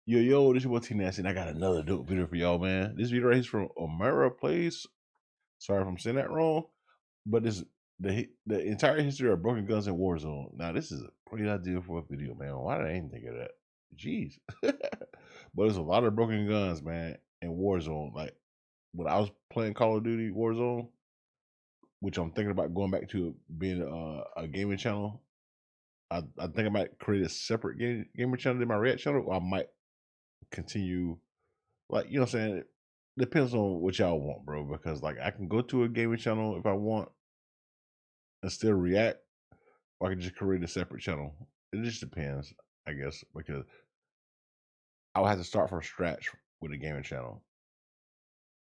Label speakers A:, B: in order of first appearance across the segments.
A: Yo, this your boy T Nasty, and I got another dope video for y'all, man. This video right here is from Omera Plays. Sorry if I'm saying that wrong, but this the entire history of broken guns in Warzone. Now, this is a great idea for a video, man. Why did I even think of that? Jeez. But there's a lot of broken guns, man, in Warzone. Like when I was playing Call of Duty Warzone, which I'm thinking about going back to being a gaming channel. I think I might create a separate gaming channel than my Red channel, or I might continue, like, you know what I'm saying? It depends on what y'all want, bro. Because like I can go to a gaming channel if I want and still react, or I can just create a separate channel. It just depends, I guess, because I would have to start from scratch with a gaming channel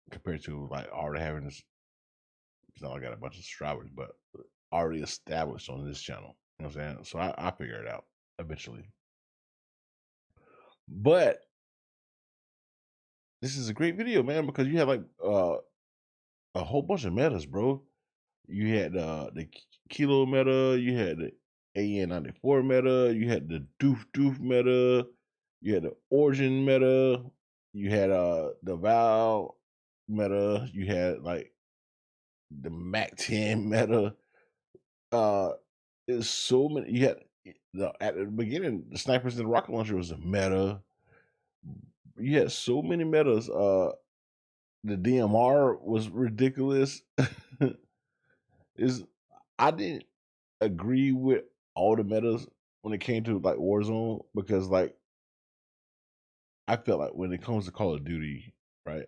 A: compared to like already having this. It's not like I got a bunch of subscribers, but already established on this channel. You know what I'm saying? So I figure it out eventually. But this is a great video, man, because you have like a whole bunch of metas, bro. You had the Kilo meta, you had the AN94 meta, you had the Doof meta, you had the Origin meta, you had the Val meta, you had like the Mac 10 meta. There's so many. You had at the beginning, the snipers and the rocket launcher was a meta. You had so many metas. The DMR was ridiculous. Is I didn't agree with all the metas when it came to like Warzone, because like I felt like when it comes to Call of Duty, right,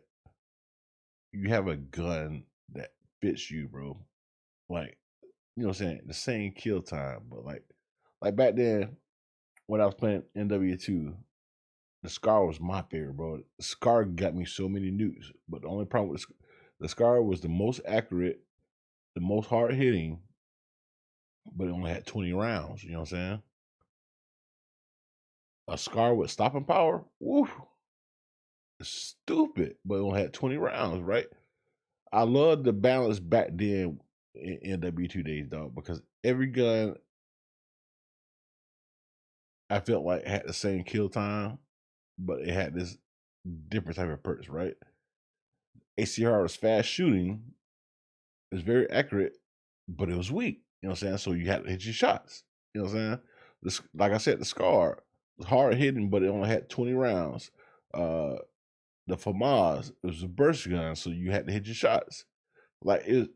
A: you have a gun that fits you, bro. Like, you know what I'm saying? The same kill time, but like back then when I was playing NW2, the Scar was my favorite, bro. The Scar got me so many nukes, but the only problem with the Scar was the most accurate, the most hard hitting, but it only had 20 rounds. You know what I'm saying? A Scar with stopping power, woo, stupid, but it only had 20 rounds, right? I love the balance back then in NW2 days, dog, because every gun I felt like had the same kill time, but it had this different type of perks, right? ACR was fast shooting, it was very accurate, but it was weak. You know what I'm saying? So you had to hit your shots. You know what I'm saying? Like I said, the Scar was hard hitting, but it only had 20 rounds. The FAMAS, it was a burst gun, so you had to hit your shots. Like it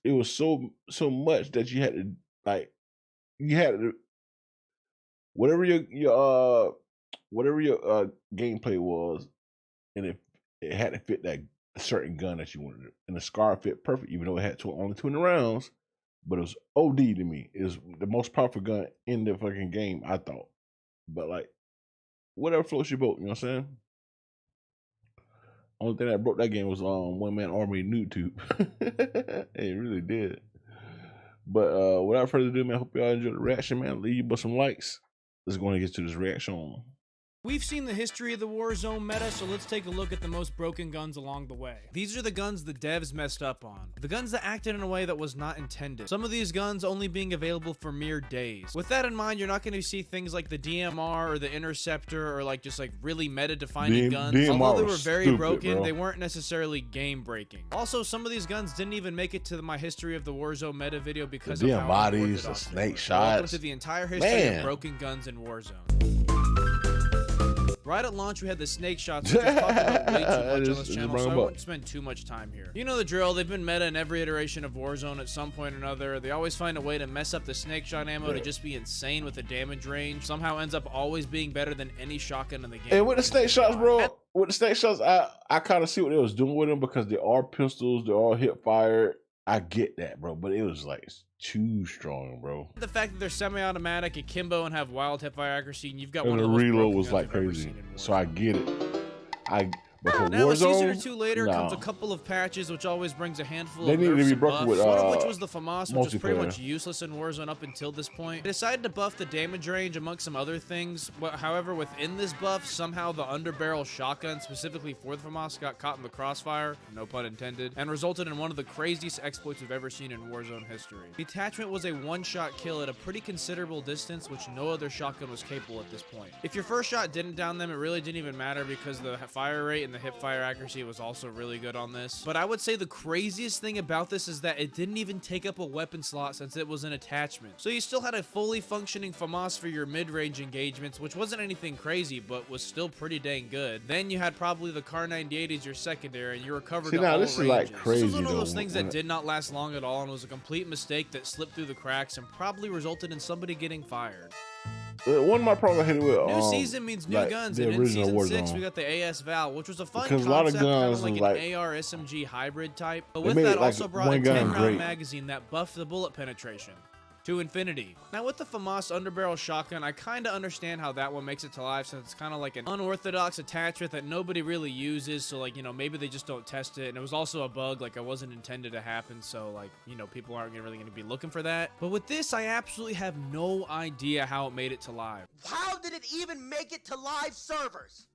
A: was so much that you had to, like, you had to, whatever your gameplay was, and it had to fit that certain gun that you wanted. And the Scar fit perfect, even though it had only 20 rounds. But it was OD to me. It was the most powerful gun in the fucking game, I thought. But like, whatever floats your boat, you know what I'm saying? Only thing that broke that game was One Man Army YouTube. It really did. But without further ado, man, I hope y'all enjoyed the reaction, man. Leave you some likes. Let's go and get to this reaction.
B: We've seen the history of the Warzone meta, so let's take a look at the most broken guns along the way. These are the guns the devs messed up on. The guns that acted in a way that was not intended. Some of these guns only being available for mere days. With that in mind, you're not going to see things like the DMR or the Interceptor or like just like really meta-defining guns.
A: DMR
B: Although they were very
A: stupid,
B: broken,
A: bro.
B: they weren't necessarily game-breaking. Also, some of these guns didn't even make it to my history of the Warzone meta video because of how
A: bodies, the
B: unorthodox they
A: snake
B: were.
A: shots.
B: Welcome to the entire history of broken guns in Warzone. Right at launch, we had the snake shots, which we've talked about way too much on this channel, so I won't spend too much time here. You know the drill, they've been meta in every iteration of Warzone at some point or another. They always find a way to mess up the snake shot ammo to just be insane with the damage range. Somehow ends up always being better than any shotgun in the game.
A: And with the snake shots, bro, I kind of see what they was doing with them, because they are pistols, they're all hip fire. I get that, bro, but it was like too strong, bro.
B: The fact that they're semi-automatic, akimbo, and have wild hip fire accuracy, and you've got
A: And
B: one of
A: the
B: the most
A: reload
B: broken
A: was
B: guns
A: like
B: I've ever
A: crazy,
B: seen in
A: so I
B: Warzone.
A: get it. But for
B: Now, a season or
A: Warzone,
B: two later
A: no.
B: comes a couple of patches, which always brings a handful
A: They
B: of
A: need to
B: nerfs
A: be
B: and
A: broken
B: buffs,
A: with,
B: one of which was the FAMAS, which was pretty
A: multiplayer.
B: much useless in Warzone up until this point. They decided to buff the damage range amongst some other things. However, within this buff, somehow the underbarrel shotgun, specifically for the FAMAS, got caught in the crossfire, no pun intended, and resulted in one of the craziest exploits we've ever seen in Warzone history. The attachment was a one-shot kill at a pretty considerable distance, which no other shotgun was capable at this point. If your first shot didn't down them, it really didn't even matter because the fire rate and the hip fire accuracy was also really good on this. But I would say the craziest thing about this is that it didn't even take up a weapon slot since it was an attachment. So you still had a fully functioning FAMAS for your mid-range engagements, which wasn't anything crazy, but was still pretty dang good. Then you had probably the Kar 98 as your secondary, and you recovered to all
A: this
B: ranges.
A: is like crazy.
B: This was one of those things that did not last long at all and was a complete mistake that slipped through the cracks and probably resulted in somebody getting fired.
A: One of my problems I hit with
B: new season means new guns, and in season 6 we got the AS Val, which was a fun concept,
A: a lot of guns
B: kind of like an
A: like,
B: AR SMG hybrid type. But with that, also brought a 10-round magazine that buffed the bullet penetration to infinity. Now with the FAMAS underbarrel shotgun, I kind of understand how that one makes it to life, since it's kind of like an unorthodox attachment that nobody really uses, so like, you know, maybe they just don't test it, and it was also a bug, like it wasn't intended to happen, so like, you know, people aren't really going to be looking for that. But with this, I absolutely have no idea how it made it to live.
C: How did it even make it to live servers?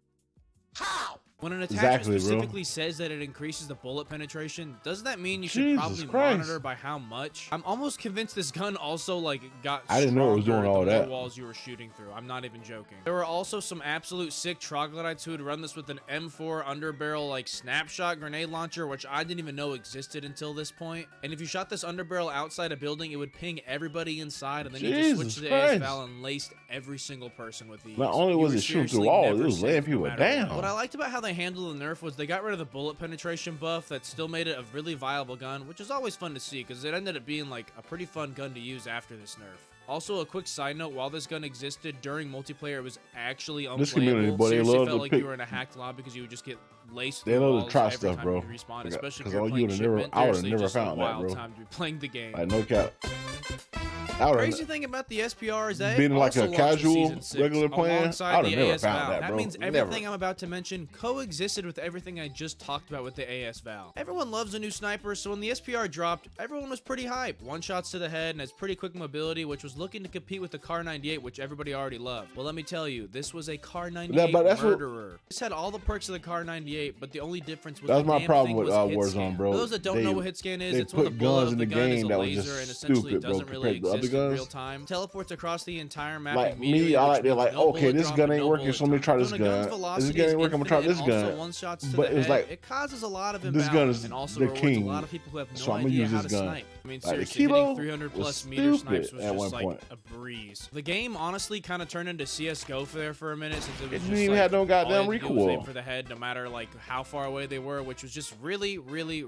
C: How?
B: When an attachment specifically says that it increases the bullet penetration, doesn't that mean you should probably monitor by how much? I'm almost convinced this gun also like got
A: I didn't know it was doing all that.
B: Walls you were shooting through. I'm not even joking. There were also some absolute sick troglodytes who would run this with an M4 underbarrel like snapshot grenade launcher, which I didn't even know existed until this point. And if you shot this underbarrel outside a building, it would ping everybody inside, and then you just switched to the AS Val and laced every single person with these.
A: Not only was it shooting through walls, it was laying people down.
B: What I liked about how they handled the nerf was they got rid of the bullet penetration buff that still made it a really viable gun, which is always fun to see because it ended up being like a pretty fun gun to use after this nerf. Also, a quick side note, while this gun existed during multiplayer, it was actually unplayable. Seriously felt like you were in a hacked lobby because you would just get laced through walls every time you respawn, especially if you're playing shipment. I would have never found that, bro. Time to be playing the game.
A: Like, no cap.
B: Crazy thing about the SPR is that
A: being like a casual, regular player,
B: alongside the AS Val.
A: That,
B: that means everything I'm about to mention coexisted with everything I just talked about with the AS Val. Everyone loves a new sniper, so when the SPR dropped, everyone was pretty hyped. One shots to the head and has pretty quick mobility, which was looking to compete with the Kar 98, which everybody already loved. Well, let me tell you, this was a Kar 98 murderer. This had all the perks of the Kar 98, but the only difference was
A: that's my problem with Warzone, bro.
B: For those that don't know what hit scan is, it's when the bullet of the gun is a laser and essentially doesn't really exist in real time. Teleports across the entire map.
A: Like me, I like they're like, okay, this gun ain't working, so let me try this gun. This gun ain't working, I'm gonna try this gun. But it's like
B: it causes a lot of
A: this gun is
B: and also
A: the king.
B: A lot of people who have no
A: so I'm gonna
B: idea
A: use
B: how
A: this
B: to
A: gun.
B: snipe. I mean,
A: like,
B: seriously, hitting 300 plus meter snipes was just like a breeze. The game honestly kind of turned into CS:GO there for a minute, since it was
A: didn't even have no goddamn recoil.
B: Aim for the head, no matter like how far away they were, which was just really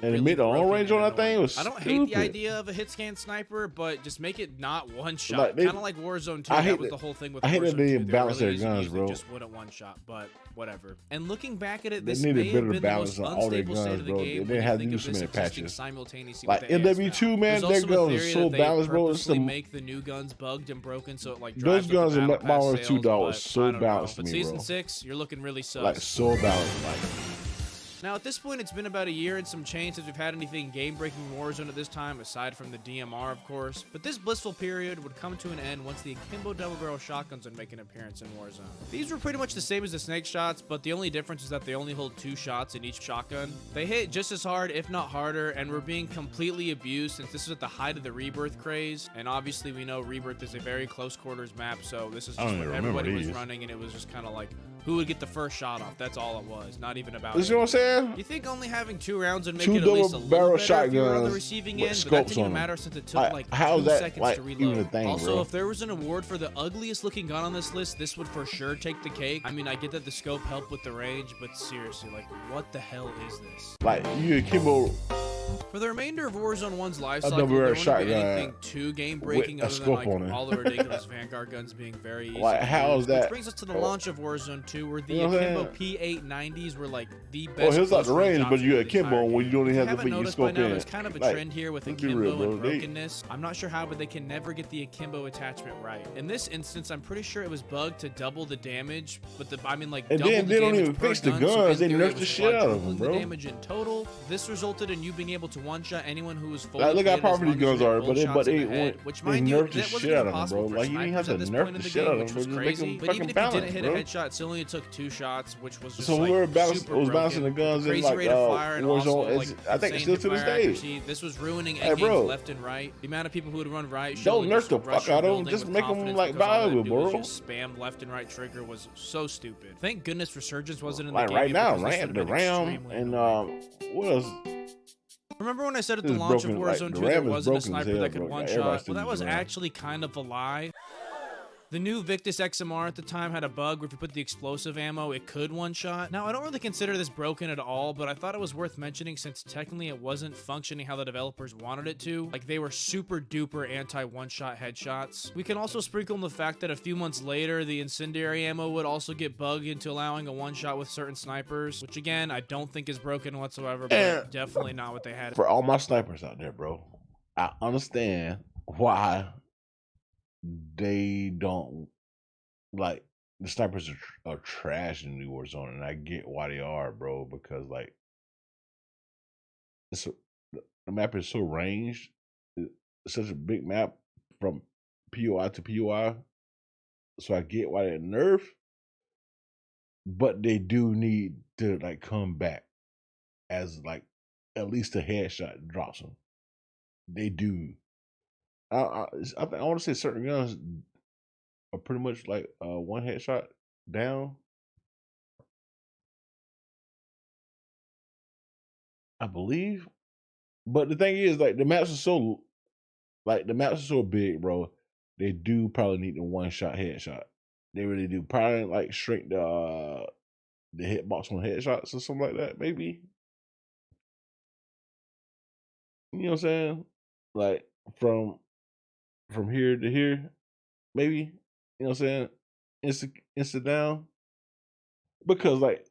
A: and mid long range on that thing was
B: I don't hate the idea of a hit scan sniper, but just make it not one shot. Kind of like Warzone 2. That was the whole thing with Warzone 2. I hate that they didn't balance their guns, bro. They just wouldn't one shot, but whatever. And looking back at it, this may have been the most unstable state of the game. They had to do so many patches simultaneously. Like
A: MW2, man, their guns are so balanced, bro. It's the
B: make the new guns bugged and broken, so it like
A: those guns in Modern Warfare 2 was so balanced to me, bro.
B: But season 6, you're looking really sus.
A: Like so balanced, like.
B: Now, at this point, it's been about a year and some change since we've had anything game-breaking Warzone at this time, aside from the DMR, of course. But this blissful period would come to an end once the Akimbo double-barrel shotguns would make an appearance in Warzone. These were pretty much the same as the snake shots, but the only difference is that they only hold 2 shots in each shotgun. They hit just as hard, if not harder, and were being completely abused since this was at the height of the Rebirth craze. And obviously, we know Rebirth is a very close-quarters map, so this is just what everybody was running, and it was just kind of like, who would get the first shot off? That's all it was. Not even about.
A: You know what I'm saying?
B: You think only having 2 rounds would make it at least a little better if you were on the receiving end, but that didn't even matter since it took like 2 seconds to reload. Also, if there was an award for the ugliest looking gun on this list, this would for sure take the cake. I mean, I get that the scope helped with the range, but seriously, like, what the hell is this?
A: Like, you Akimbo
B: For the remainder of Warzone 1's life
A: I
B: cycle, there
A: never
B: wouldn't be
A: shotgun
B: anything too game-breaking
A: with a
B: other than
A: scope
B: like
A: on it.
B: all the ridiculous Vanguard guns being very easy
A: Like,
B: to
A: how
B: use.
A: is that?
B: Which brings us to the launch of Warzone 2, where the
A: You know what I'm
B: Akimbo
A: saying?
B: P890s were like the best.
A: Well, here's like the
B: close-range
A: range, but
B: option
A: you
B: in
A: got
B: the
A: Akimbo
B: entire
A: when you
B: game.
A: don't
B: If
A: even
B: you
A: have to
B: haven't
A: put your
B: noticed by
A: scope
B: now,
A: in.
B: there's kind of a
A: Like,
B: trend here with
A: let's be
B: Akimbo
A: real, bro.
B: and brokenness. I'm not sure how, but they can never get the Akimbo attachment right. In this instance, I'm pretty sure it was bugged to double the damage, but I mean like
A: And
B: double
A: then
B: the
A: they don't
B: damage
A: even
B: per
A: fix the
B: gun, so
A: guns.
B: in
A: They
B: theory,
A: nerf
B: it
A: the
B: was
A: shit out of
B: quadrupling
A: them,
B: the
A: bro.
B: damage in total. This resulted in you being able to one-shot anyone who was fully
A: Like, look how
B: plated as
A: powerful these
B: long as you
A: guns
B: hit
A: are,
B: full
A: but
B: shots in
A: they
B: the head, which
A: they
B: mind you,
A: nerfed the
B: that wasn't
A: shit
B: even
A: out of them,
B: possible
A: bro.
B: for
A: Like, you didn't have
B: snipers
A: to
B: at this
A: nerf
B: point
A: the
B: in the
A: shit out
B: game,
A: of
B: which
A: them,
B: was
A: bro. Just make
B: crazy.
A: them
B: But
A: fucking
B: even if you didn't
A: balance,
B: hit
A: bro.
B: a headshot, it still only took 2 shots, which was just
A: So
B: like
A: whoever
B: super
A: was
B: broken.
A: balancing the guns in
B: Crazy
A: like
B: rate of fire and also
A: Warzone,
B: like
A: I think it's still
B: insane
A: to this
B: hip-fire
A: day.
B: accuracy. This was ruining
A: Hey,
B: end games
A: bro.
B: left and right. The amount of people who would run right
A: Don't
B: showing
A: nerf
B: just
A: the
B: rush
A: fuck
B: your
A: out of them.
B: building
A: Just
B: with
A: make them
B: confidence
A: like
B: because all they
A: valuable,
B: do is
A: bro.
B: just spam left and right trigger was so stupid. Thank goodness Resurgence wasn't in the
A: Like
B: game
A: right now,
B: because this
A: Ram,
B: would
A: the
B: have been
A: Ram
B: extremely
A: and
B: annoying.
A: what else?
B: Remember when I said at
A: This
B: the
A: is
B: launch of
A: broken, like,
B: Warzone
A: the
B: 2 there
A: RAM is
B: wasn't a
A: broken as
B: sniper
A: hell,
B: that could
A: bro.
B: one
A: Everybody
B: shot?
A: still
B: Well, that
A: uses
B: was
A: RAM.
B: actually kind of a lie. The new Victus XMR at the time had a bug where if you put the explosive ammo, it could one-shot. Now, I don't really consider this broken at all, but I thought it was worth mentioning since technically it wasn't functioning how the developers wanted it to. Like, they were super duper anti-one-shot headshots. We can also sprinkle in the fact that a few months later, the incendiary ammo would also get bugged into allowing a one-shot with certain snipers, which again, I don't think is broken whatsoever, but definitely not what they had.
A: For all my snipers out there, bro, I understand why they don't like the snipers are trash in New Warzone, and I get why they are, bro, because like the map is so ranged, it's such a big map from POI to POI, so I get why they nerf, but they do need to like come back as like at least a headshot drops them. They do. I want to say certain guns are pretty much like one headshot down. I believe. But the thing is, like the maps are so big, bro. They do probably need the one shot headshot. They really do. Probably like shrink the hitbox on headshots or something like that, maybe. You know what I'm saying? Like from here to here, maybe. You know what I'm saying? Insta down. Because like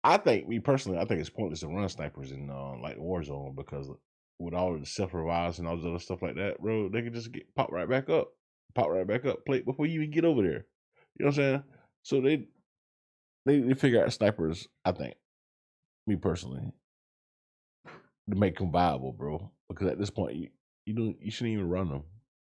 A: I think me personally, I think it's pointless to run snipers in like Warzone because with all of the self revives and all this other stuff like that, bro, they can just get pop right back up, plate before you even get over there. You know what I'm saying? So they figure out snipers. I think, me personally, to make them viable, bro. Because at this point, you shouldn't even run them.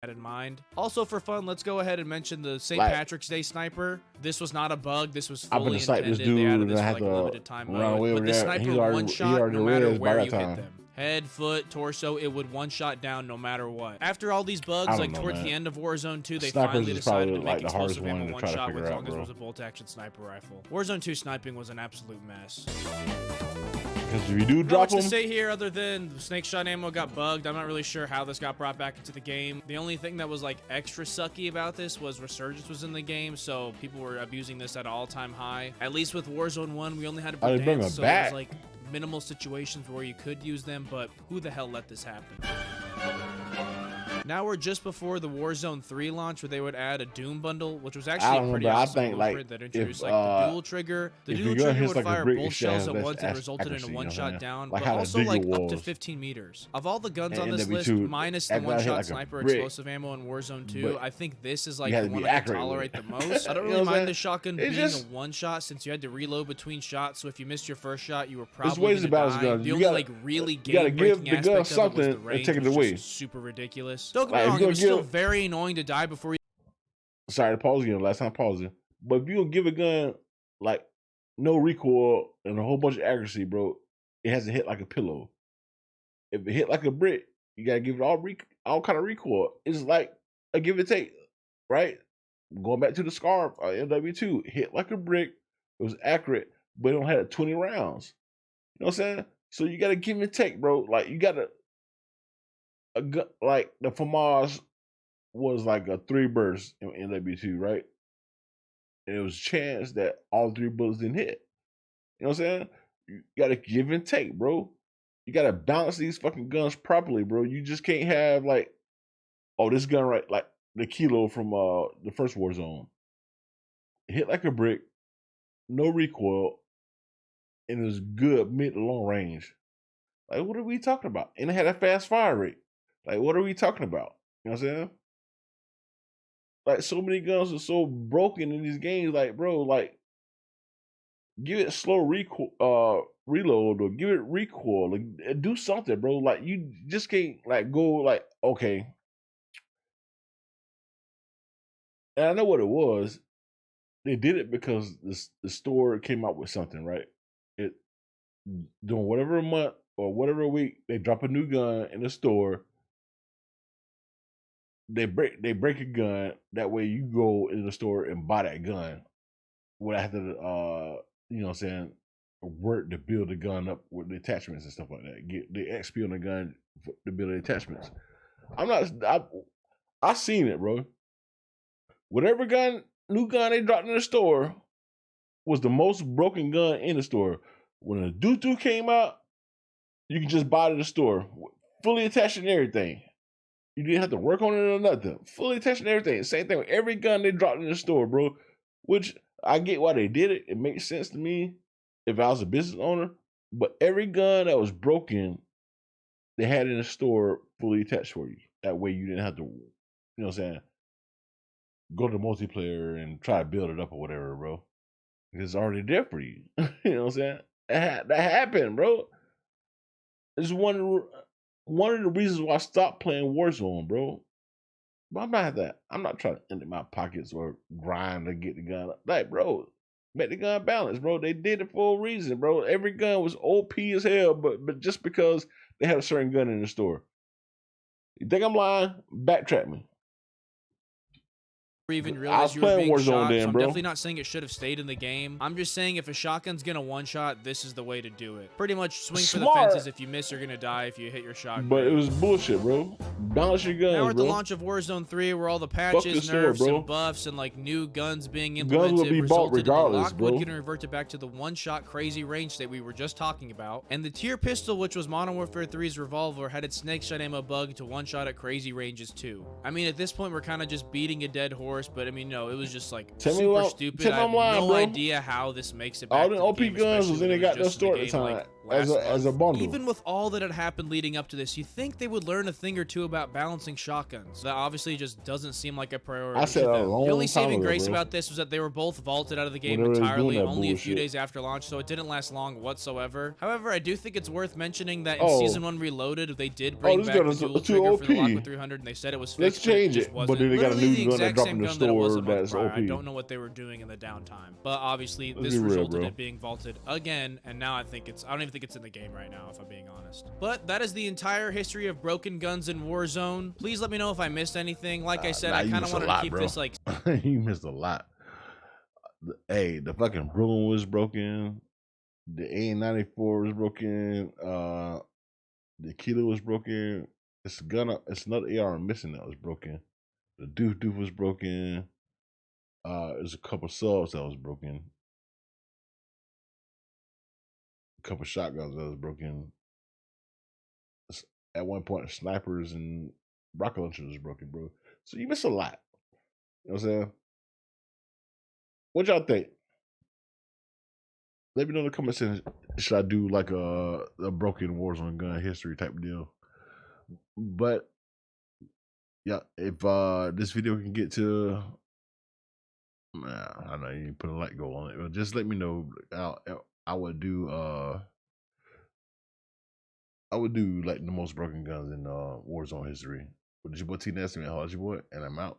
B: In mind. Also, for fun, let's go ahead and mention the St.
A: Like,
B: Patrick's Day sniper. This was not a bug. This was
A: I've been
B: fully
A: to snipe this
B: intended. They added
A: dude,
B: this
A: and I
B: for
A: had
B: like a
A: to
B: limited time
A: run
B: mode.
A: away
B: But
A: over
B: the
A: there.
B: sniper
A: He
B: one shot
A: already
B: no matter
A: res by
B: where
A: that
B: you
A: time.
B: hit them. Head, foot, torso, it would one shot down no matter what. After all these bugs, like towards the end of Warzone 2, they finally decided to make explosive ammo one shot with as long as it was a bolt action sniper rifle. Warzone 2 sniping was an absolute mess.
A: Because if you do drop them,
B: to say here other than the snake shot ammo got bugged. I'm not really sure how this got brought back into the game. The only thing that was like extra sucky about this was Resurgence was in the game, so people were abusing this at an all-time high. At least with Warzone 1, we only had to
A: they bring
B: dance,
A: them
B: so it was
A: back.
B: like minimal situations where you could use them, but who the hell let this happen? Now we're just before the Warzone 3 launch, where they would add a Doom bundle, which was actually a pretty awesome blueprint that introduced like the dual trigger. The dual trigger would fire both shells at once and resulted in a one-shot down, but also like up to 15 meters. Of all the guns on this list, minus the one-shot sniper explosive ammo in Warzone 2, I think this is like the one I can tolerate the most. I don't really mind the shotgun being a one-shot since you had to reload between shots, so if you missed your first shot, you were probably gonna die. The only like really game-breaking aspect of it was the range, which was just super ridiculous. Don't get me wrong, it was still very annoying to die before you...
A: Sorry to pause again, last time pausing. But if you gonna give a gun like no recoil and a whole bunch of accuracy, bro, it has to hit like a pillow. If it hit like a brick, you gotta give it all kind of recoil. It's like a give and take, right? Going back to the Scarf, MW2, hit like a brick. It was accurate, but it don't have 20 rounds. You know what I'm saying? So you gotta give and take, bro. Like you gotta like the FAMAS was like a 3 burst in MW2, right? And it was a chance that all 3 bullets didn't hit. You know what I'm saying? You gotta give and take, bro. You gotta balance these fucking guns properly, bro. You just can't have like, oh, this gun right, like the Kilo from the first Warzone. Hit like a brick, no recoil, and it was good mid to long range. Like, what are we talking about? And it had a fast fire rate. Like, what are we talking about? You know what I'm saying? Like, so many guns are so broken in these games. Like, bro, like, give it slow reload or give it recoil. Like, do something, bro. Like, you just can't like go like, okay. And I know what it was. They did it because the store came out with something, right? It doing whatever month or whatever week they drop a new gun in the store. They break a gun. That way you go in the store and buy that gun without having to you know what I'm saying, work to build the gun up with the attachments and stuff like that. Get the XP on the gun to build the attachments. I seen it, bro. Whatever new gun they dropped in the store was the most broken gun in the store. When the Dutu came out, you can just buy it in the store, fully attached and everything. You didn't have to work on it or nothing. Fully attached and everything. Same thing with every gun they dropped in the store, bro. Which I get why they did it. It makes sense to me if I was a business owner. But every gun that was broken, they had in the store fully attached for you. That way you didn't have to, you know what I'm saying, go to multiplayer and try to build it up or whatever, bro. It's already there for you. You know what I'm saying? That happened, bro. It's one of the reasons why I stopped playing Warzone, bro. But I'm not trying to empty my pockets or grind to get the gun. Like, bro, make the gun balance, bro. They did it for a reason, bro. Every gun was OP as hell, but just because they had a certain gun in the store. You think I'm lying? Backtrack me.
B: Even realize you were being shot, so I'm definitely not saying it should have stayed in the game. I'm just saying if a shotgun's gonna one-shot, this is the way to do it. Pretty much swing for the fences. If you miss, you're gonna die if you hit your shotgun.
A: But it was bullshit, bro. Balance your guns,
B: now we're at the
A: bro.
B: launch of Warzone 3, where all the patches, nerfs, and buffs, and like new guns being implemented
A: guns will be bought regardless,
B: in the Lockwood getting reverted back to the one-shot crazy range state we were just talking about. And the tier pistol, which was Modern Warfare 3's revolver, had its snake shot ammo bug to one-shot at crazy ranges too. I mean, at this point, we're kind of just beating a dead horse, but I mean, no, it was just like super stupid. I have no idea how this makes it back.
A: All the OP guns was in they got no store at the time as a bundle.
B: Even with all that had happened leading up to this, you think they would learn a thing or two about balancing shotguns. That obviously just doesn't seem like a priority.
A: I said a long time ago,
B: the only saving grace about this was that they were both vaulted out of the game entirely, only a few days after launch, so it didn't last long whatsoever. However, I do think it's worth mentioning that in Season 1 Reloaded, they did bring back the dual trigger for the Lockwood 300, and they said it was fixed.
A: Let's change it, but then they got a new gun that dropped in the store that's OP.
B: I don't know what they were doing in the downtime, but obviously this resulted in it being vaulted again, and now I don't even think it's in the game right now, if I'm being honest. But that is the entire history of broken guns in Warzone. Please let me know if I missed anything. Like I said, I kind of wanted to keep this like
A: you missed a lot. Hey, the fucking broom was broken, the A94 was broken, the Kilo was broken. It's another AR I'm missing that was broken. The doof was broken. There's a couple subs that was broken. A couple shotguns that was broken. At one point, snipers and rocket launchers was broken, bro. So you miss a lot. You know what I'm saying? What y'all think? Let me know in the comments. Should I do like a broken Warzone gun history type deal? But yeah, if this video can get to, I know you put a like goal on it, but just let me know. I would do like the most broken guns in Warzone history. With your boy T Nasty, man, holla at your boy, and I'm out.